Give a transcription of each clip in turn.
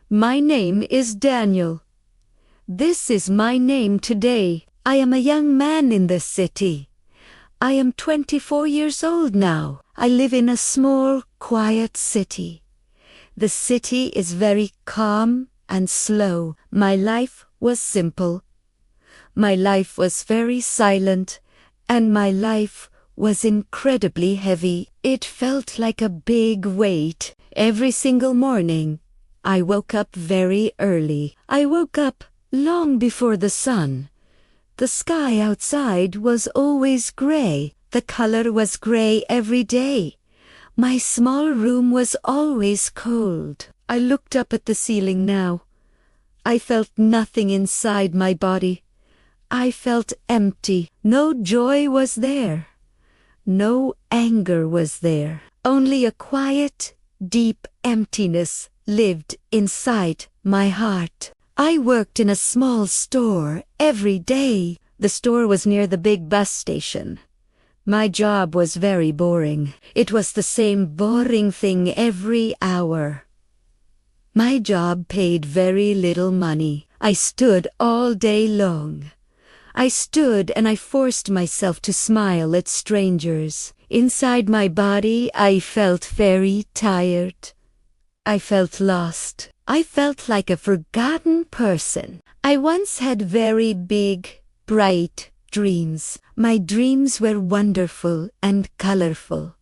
My name is Daniel. This is my name today. I am a young man in the city. I am 24 years old now. I live in a small, quiet city. The city is very calm and slow. My life was simple. My life was very silent, and my life was incredibly heavy. It felt like a big weight. Every single morning, I woke up very early. I woke up long before the sun. The sky outside was always gray. The color was gray every day. My small room was always cold. I looked up at the ceiling now. I felt nothing inside my body. I felt empty. No joy was there. No anger was there. Only a quiet, deep emptiness lived inside my heart. I worked in a small store every day. The store was near the big bus station. My job was very boring. It was the same boring thing every hour. My job paid very little money. I stood all day long. I stood and I forced myself to smile at strangers. Inside my body, I felt very tired. I felt lost. I felt like a forgotten person. I once had very big, bright dreams. My dreams were wonderful and colorful.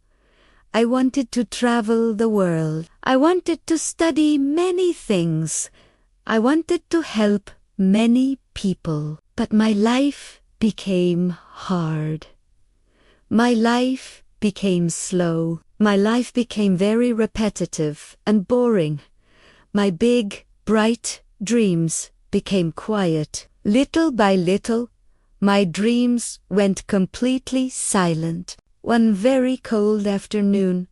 I wanted to travel the world. I wanted to study many things. I wanted to help many people. But my life became hard. My life became slow. My life became very repetitive and boring. My big, bright dreams became quiet. Little by little, my dreams went completely silent. One very cold afternoon,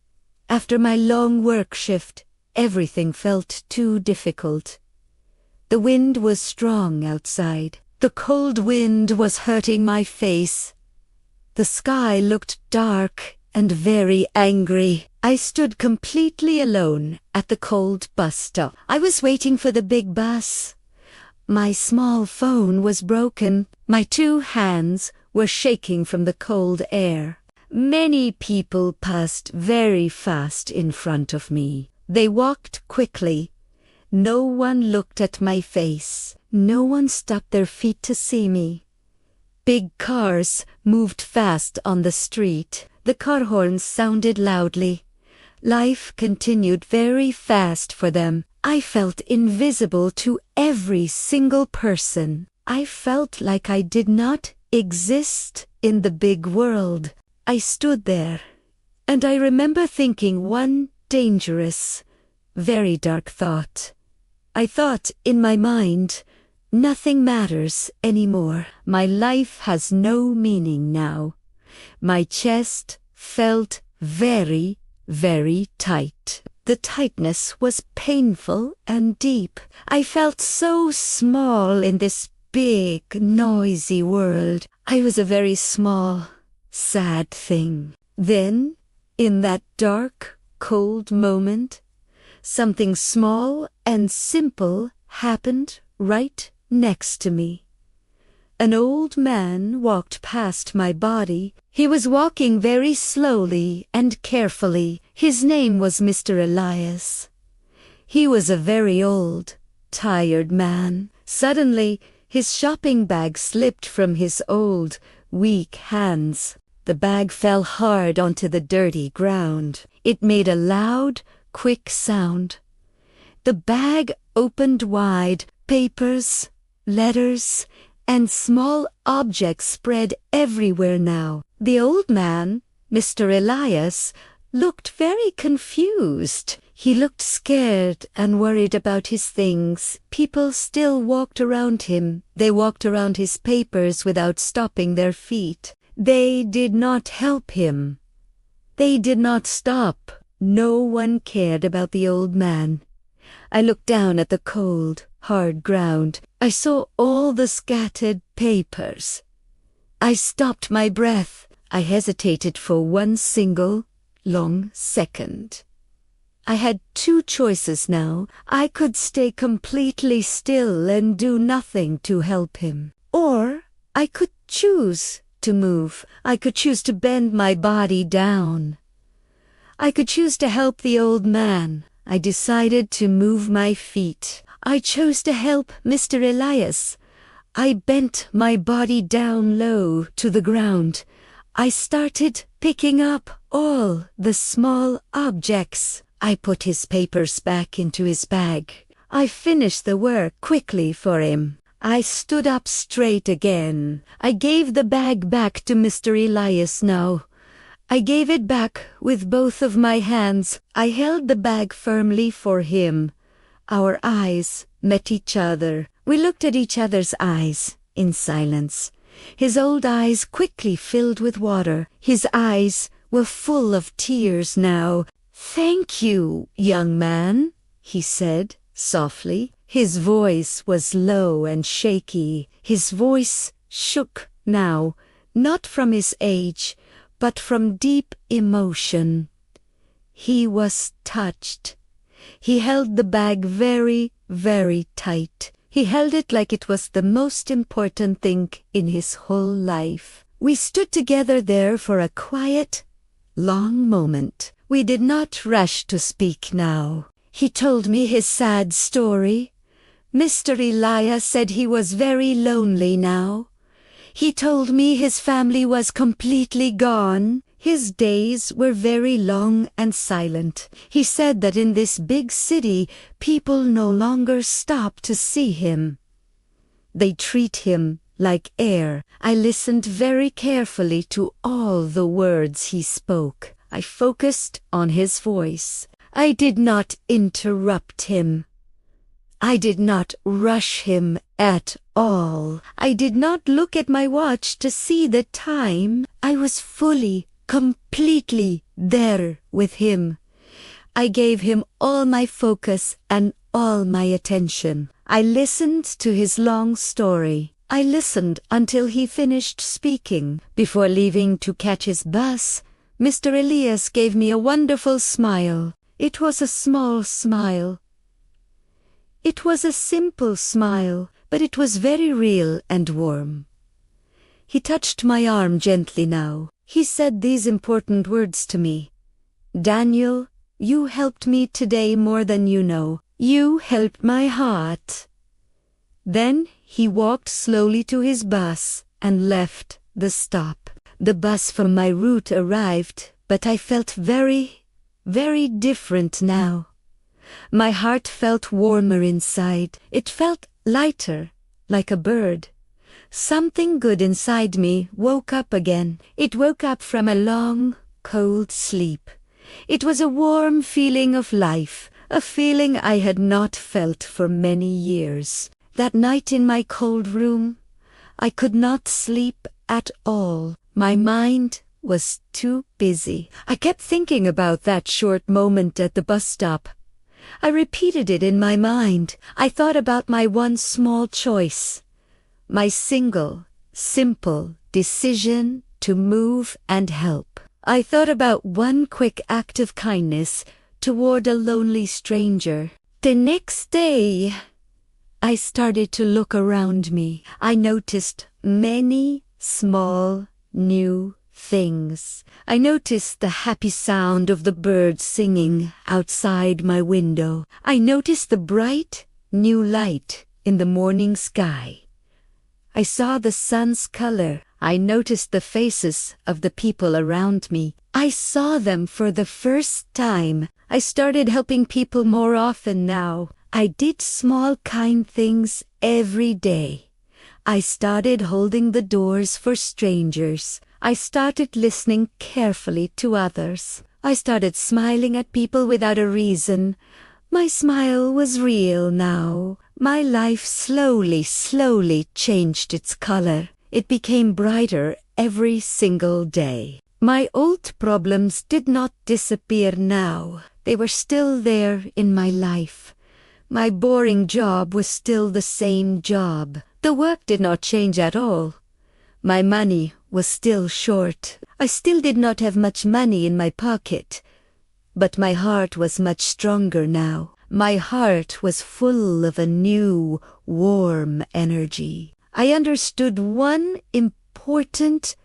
after my long work shift, everything felt too difficult. The wind was strong outside. The cold wind was hurting my face. The sky looked dark and very angry. I stood completely alone at the cold bus stop. I was waiting for the big bus. My small phone was broken. My 2 hands were shaking from the cold air. Many people passed very fast in front of me. They walked quickly. No one looked at my face. No one stopped their feet to see me. Big cars moved fast on the street. The car horns sounded loudly. Life continued very fast for them. I felt invisible to every single person. I felt like I did not exist in the big world. I stood there, and I remember thinking one dangerous, very dark thought. I thought in my mind, nothing matters anymore. My life has no meaning now. My chest felt very, very tight. The tightness was painful and deep. I felt so small in this big, noisy world. I was a very small, sad thing. Then, in that dark, cold moment, something small and simple happened right next to me. An old man walked past my body. He was walking very slowly and carefully. His name was Mr. Elias. He was a very old, tired man. Suddenly, his shopping bag slipped from his old, weak hands. The bag fell hard onto the dirty ground. It made a loud, quick sound. The bag opened wide. Papers, letters, and small objects spread everywhere now. The old man, Mr. Elias, looked very confused. He looked scared and worried about his things. People still walked around him. They walked around his papers without stopping their feet. They did not help him. They did not stop. No one cared about the old man. I looked down at the cold, hard ground. I saw all the scattered papers. I stopped my breath. I hesitated for one single, long second. I had two choices now. I could stay completely still and do nothing to help him. Or I could choose to move. I could choose to bend my body down. I could choose to help the old man. I decided to move my feet. I chose to help Mr. Elias. I bent my body down low to the ground. I started picking up all the small objects. I put his papers back into his bag. I finished the work quickly for him. I stood up straight again. I gave the bag back to Mr. Elias now. I gave it back with both of my hands. I held the bag firmly for him. Our eyes met each other. We looked at each other's eyes in silence. His old eyes quickly filled with water. His eyes were full of tears now. "Thank you, young man," he said softly. His voice was low and shaky. His voice shook now, not from his age, but from deep emotion. He was touched. He held the bag very, very tight. He held it like it was the most important thing in his whole life. We stood together there for a quiet, long moment. We did not rush to speak now. He told me his sad story. Mr. Elias said he was very lonely now. He told me his family was completely gone. His days were very long and silent. He said that in this big city, people no longer stop to see him. They treat him like air. I listened very carefully to all the words he spoke. I focused on his voice. I did not interrupt him. I did not rush him at all. I did not look at my watch to see the time. I was fully, completely there with him. I gave him all my focus and all my attention. I listened to his long story. I listened until he finished speaking. Before leaving to catch his bus, Mr. Elias gave me a wonderful smile. It was a small smile. It was a simple smile, but it was very real and warm. He touched my arm gently now. He said these important words to me. "Daniel, you helped me today more than you know. You helped my heart." Then he walked slowly to his bus and left the stop. The bus from my route arrived, but I felt very, very different now. My heart felt warmer inside. It felt lighter, like a bird. Something good inside me woke up again. It woke up from a long, cold sleep. It was a warm feeling of life, a feeling I had not felt for many years. That night in my cold room, I could not sleep at all. My mind was too busy. I kept thinking about that short moment at the bus stop. I repeated it in my mind. I thought about my one small choice, my single, simple decision to move and help. I thought about one quick act of kindness toward a lonely stranger. The next day, I started to look around me. I noticed many small new things. I noticed the happy sound of the birds singing outside my window. I noticed the bright new light in the morning sky. I saw the sun's color. I noticed the faces of the people around me. I saw them for the first time. I started helping people more often now. I did small kind things every day. I started holding the doors for strangers. I started listening carefully to others. I started smiling at people without a reason. My smile was real now. My life slowly changed its color. It became brighter every single day. My old problems did not disappear now. They were still there in my life. My boring job was still the same job. The work did not change at all. My money was still short. I still did not have much money in my pocket. But my heart was much stronger now. My heart was full of a new, warm energy. I understood one important,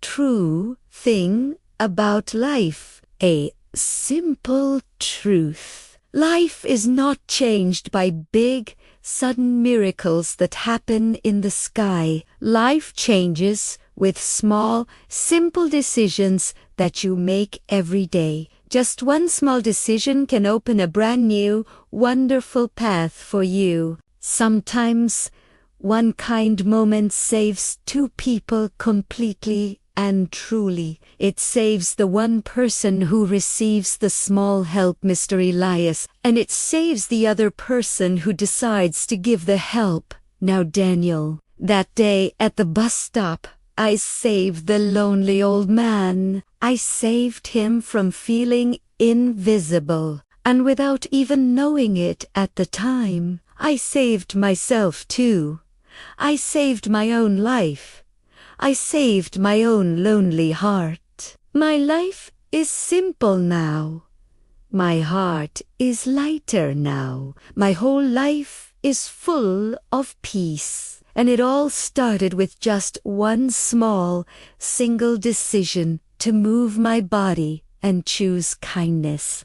true thing about life. A simple truth. Life is not changed by big, sudden miracles that happen in the sky. Life changes with small, simple decisions that you make every day. Just one small decision can open a brand new, wonderful path for you. Sometimes, one kind moment saves two people completely and truly. It saves the one person who receives the small help, Mr. Elias, and it saves the other person who decides to give the help. Now, Daniel, that day at the bus stop, I saved the lonely old man. I saved him from feeling invisible. And without even knowing it at the time, I saved myself too. I saved my own life. I saved my own lonely heart. My life is simple now. My heart is lighter now. My whole life is full of peace. And it all started with just one small, single decision to move my body and choose kindness.